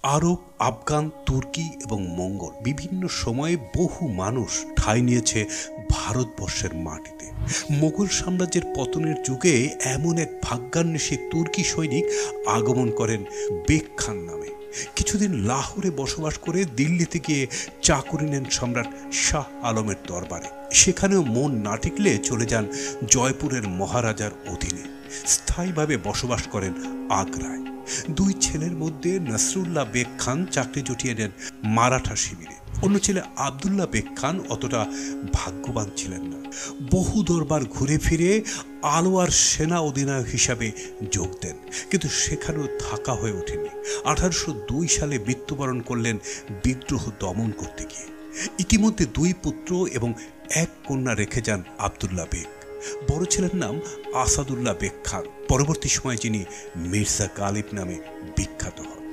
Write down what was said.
আরব, আফগান, তুর্কি এবং মঙ্গল বিভিন্ন সময়ে বহু মানুষ ঠাঁই নিয়েছে ভারতবর্ষের মাটিতে। মোগল সাম্রাজ্যের পতনের যুগে এমন এক ভাগ্যান্বেষী তুর্কি সৈনিক আগমন করেন বেগ খান নামে। কিছুদিন লাহোরে বসবাস করে দিল্লিতে গিয়ে চাকুরি নেন সম্রাট শাহ আলমের দরবারে। সেখানেও মন না টিকলে চলে যান জয়পুরের মহারাজার অধীনে। স্থায়ীভাবে বসবাস করেন আগ্রায়। দুই ছেলের মধ্যে নসরুল্লাহ বেগ খান চাকরি জুটিয়ে নেন মারাঠা শিবিরে। অন্য ছেলে আবদুল্লাহ বেগ খান অতটা ভাগ্যবান ছিলেন না। বহু দরবার ঘুরে ফিরে আলোয়ার সেনা অধিনায়ক হিসাবে যোগ দেন, কিন্তু সেখানেও থাকা হয়ে ওঠেনি। 1802 সালে মৃত্যুবরণ করলেন বিদ্রোহ দমন করতে গিয়ে। ইতিমধ্যে দুই পুত্র এবং এক কন্যা রেখে যান আবদুল্লাহ বেগ। বড় ছেলের নাম আসাদুল্লাহ বেগ খান, পরবর্তী সময়ে যিনি মির্জা গালিব নামে বিখ্যাত হন।